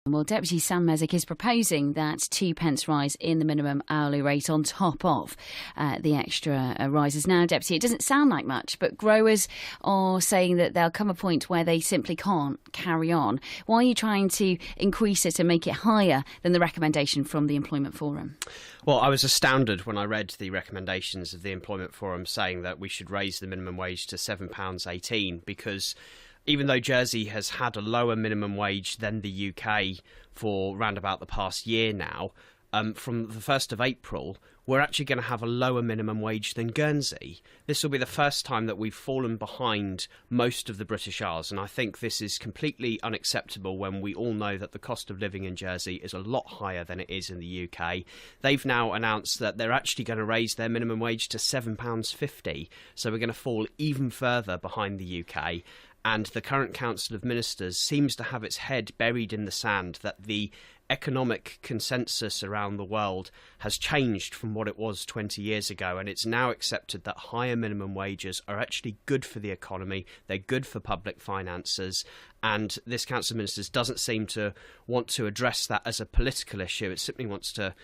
Well, Deputy Sam Mézec is proposing that 2p rise in the minimum hourly rate on top of the extra rises. Now, Deputy, it doesn't sound like much, but growers are saying that there'll come a point where they simply can't carry on. Why are you trying to increase it and make it higher than the recommendation from the Employment Forum? Well, I was astounded when I read the recommendations of the Employment Forum saying that we should raise the minimum wage to £7.18 because even though Jersey has had a lower minimum wage than the UK for round about the past year now, from the 1st of April, we're actually going to have a lower minimum wage than Guernsey. This will be the first time that we've fallen behind most of the British Isles, and I think this is completely unacceptable when we all know that the cost of living in Jersey is a lot higher than it is in the UK. They've now announced that they're actually going to raise their minimum wage to £7.50, so we're going to fall even further behind the UK. And the current Council of Ministers seems to have its head buried in the sand that the economic consensus around the world has changed from what it was 20 years ago, and it's now accepted that higher minimum wages are actually good for the economy, they're good for public finances, and this Council of Ministers doesn't seem to want to address that as a political issue. It simply wants to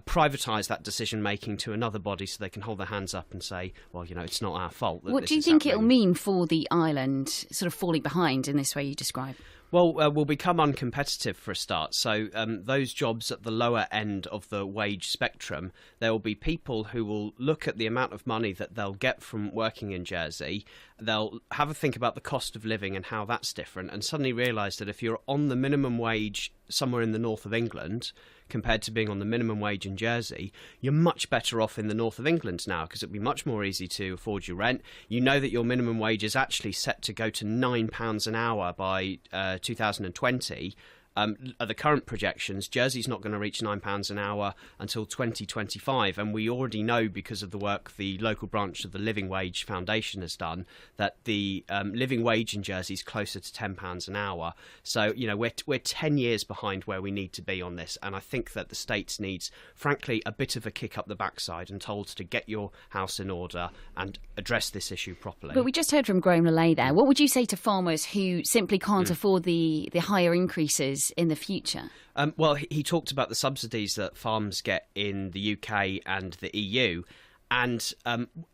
privatise that decision-making to another body so they can hold their hands up and say, well, you know, it's not our fault that What do you think it'll mean for the island sort of falling behind in this way you describe? Well, we'll become uncompetitive for a start. So those jobs at the lower end of the wage spectrum, there will be people who will look at the amount of money that they'll get from working in Jersey. They'll have a think about the cost of living and how that's different, and suddenly realise that if you're on the minimum wage somewhere in the north of England compared to being on the minimum wage in Jersey, you're much better off in the north of England now because it'll be much more easy to afford your rent. You know that your minimum wage is actually set to go to £9 an hour by 2020. At the current projections, Jersey's not going to reach £9 an hour until 2025, and we already know because of the work the local branch of the Living Wage Foundation has done that the living wage in Jersey is closer to £10 an hour. So, you know, we're 10 years behind where we need to be on this, and I think that the States needs, frankly, a bit of a kick up the backside and told to get your house in order and address this issue properly. But we just heard from Graham Lelay there. What would you say to farmers who simply can't afford the higher increases in the future? Well, he talked about the subsidies that farms get in the UK and the EU. And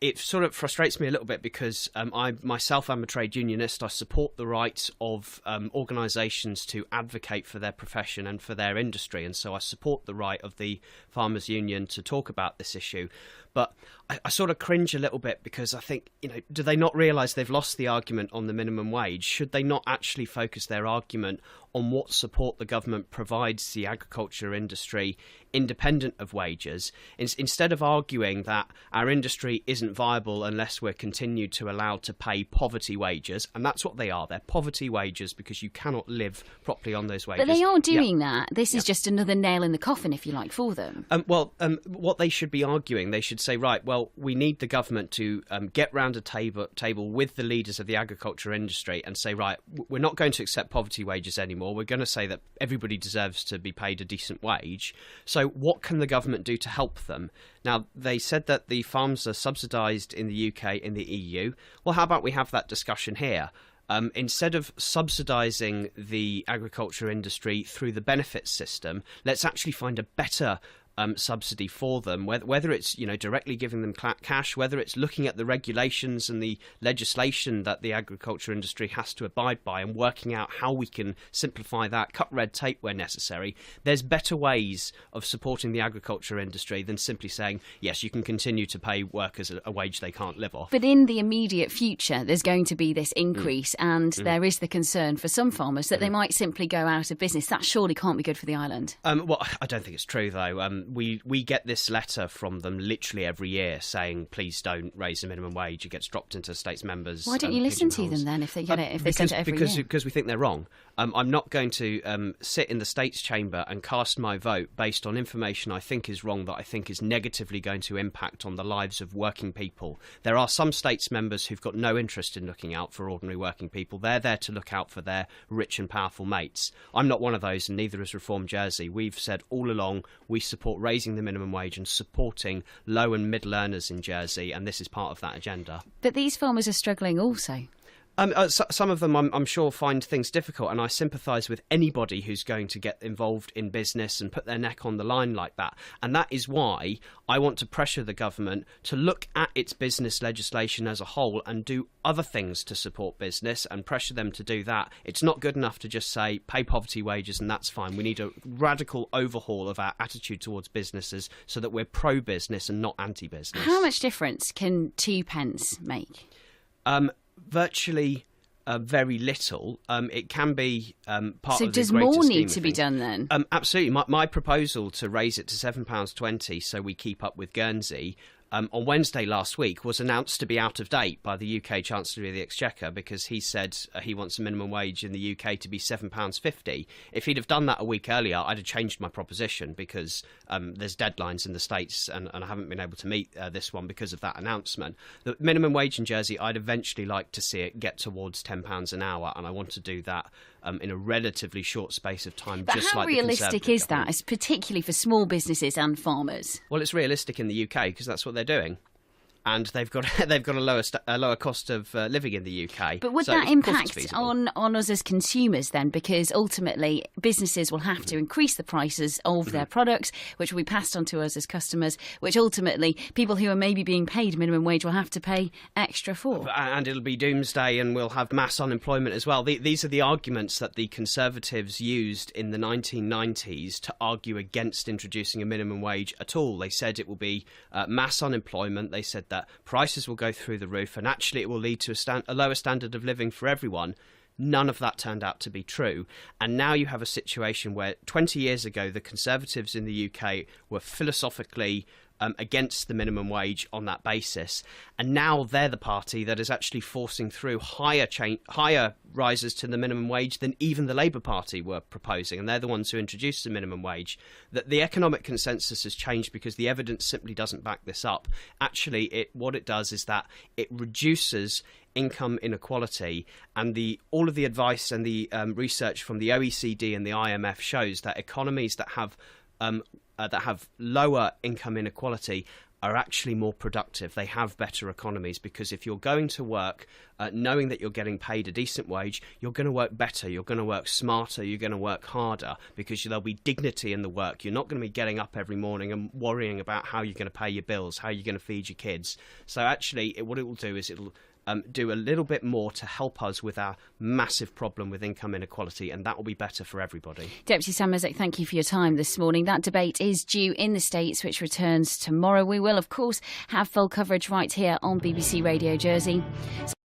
it sort of frustrates me a little bit because I myself am a trade unionist. I support the rights of organisations to advocate for their profession and for their industry. And so I support the right of the Farmers Union to talk about this issue. But I sort of cringe a little bit because I think, you know, do they not realise they've lost the argument on the minimum wage? Should they not actually focus their argument on what support the government provides the agriculture industry independent of wages, instead of arguing that our industry isn't viable unless we're continued to allow to pay poverty wages? And that's what they are. They're poverty wages because you cannot live properly on those wages. But they are doing that. This is just another nail in the coffin, if you like, for them. What they should be arguing, they should say, right, well, we need the government to get round a table with the leaders of the agriculture industry and say, right, we're not going to accept poverty wages anymore. We're going to say that everybody deserves to be paid a decent wage. So what can the government do to help them? Now, they said that the farms are subsidised in the UK and the EU. Well, how about we have that discussion here? Instead of subsidising the agriculture industry through the benefits system, let's actually find a better subsidy for them, whether it's, you know, directly giving them cash, whether it's looking at the regulations and the legislation that the agriculture industry has to abide by and working out how we can simplify that, cut red tape where necessary. There's better ways of supporting the agriculture industry than simply saying, yes, you can continue to pay workers a wage they can't live off. But in the immediate future, there's going to be this increase, and there is the concern for some farmers that they might simply go out of business. That surely can't be good for the island. Well, I don't think it's true, though. We get this letter from them literally every year saying, please don't raise the minimum wage. It gets dropped into states members. Why don't you listen to them then if they get it? If they send it every year? Because we think they're wrong. I'm not going to sit in the states chamber and cast my vote based on information I think is wrong, that I think is negatively going to impact on the lives of working people. There are some states members who've got no interest in looking out for ordinary working people. They're there to look out for their rich and powerful mates. I'm not one of those, and neither is Reform Jersey. We've said all along we support raising the minimum wage and supporting low and middle earners in Jersey, and this is part of that agenda. But these farmers are struggling also. Some of them, I'm sure, find things difficult, and I sympathise with anybody who's going to get involved in business and put their neck on the line like that. And that is why I want to pressure the government to look at its business legislation as a whole and do other things to support business and pressure them to do that. It's not good enough to just say pay poverty wages and that's fine. We need a radical overhaul of our attitude towards businesses so that we're pro-business and not anti-business. How much difference can 2p make? Virtually very little. It can be part of the greater scheme of things. So does more need to be done then? Absolutely. My proposal to raise it to £7.20 so we keep up with Guernsey on Wednesday last week was announced to be out of date by the UK Chancellor of the Exchequer because he said he wants a minimum wage in the UK to be £7.50. If he'd have done that a week earlier, I'd have changed my proposition because there's deadlines in the States and I haven't been able to meet this one because of that announcement. The minimum wage in Jersey, I'd eventually like to see it get towards £10 an hour, and I want to do that in a relatively short space of time. But just how like realistic is that, particularly for small businesses and farmers? Well, it's realistic in the UK because that's what they're doing, and they've got a lower cost of living in the UK. But would so that of course it's impact feasible. on us as consumers then? Because ultimately businesses will have to increase the prices of their products, which will be passed on to us as customers, which ultimately people who are maybe being paid minimum wage will have to pay extra for. And it'll be doomsday, and we'll have mass unemployment as well. These are the arguments that the Conservatives used in the 1990s to argue against introducing a minimum wage at all. They said it will be mass unemployment. They said that prices will go through the roof and actually it will lead to a lower standard of living for everyone. None of that turned out to be true. And now you have a situation where 20 years ago the Conservatives in the UK were philosophically against the minimum wage on that basis, and now they're the party that is actually forcing through higher rises to the minimum wage than even the Labour Party were proposing, and they're the ones who introduced the minimum wage. That the economic consensus has changed because the evidence simply doesn't back this up. Actually, what it does is that it reduces income inequality, and all of the advice and the research from the OECD and the IMF shows that economies that have lower income inequality are actually more productive. They have better economies because if you're going to work knowing that you're getting paid a decent wage, you're going to work better, you're going to work smarter, you're going to work harder because there'll be dignity in the work. You're not going to be getting up every morning and worrying about how you're going to pay your bills, how you're going to feed your kids. So actually what it will do is it'll do a little bit more to help us with our massive problem with income inequality, and that will be better for everybody. Deputy Sam Mézec, thank you for your time this morning. That debate is due in the States, which returns tomorrow. We will, of course, have full coverage right here on BBC Radio Jersey.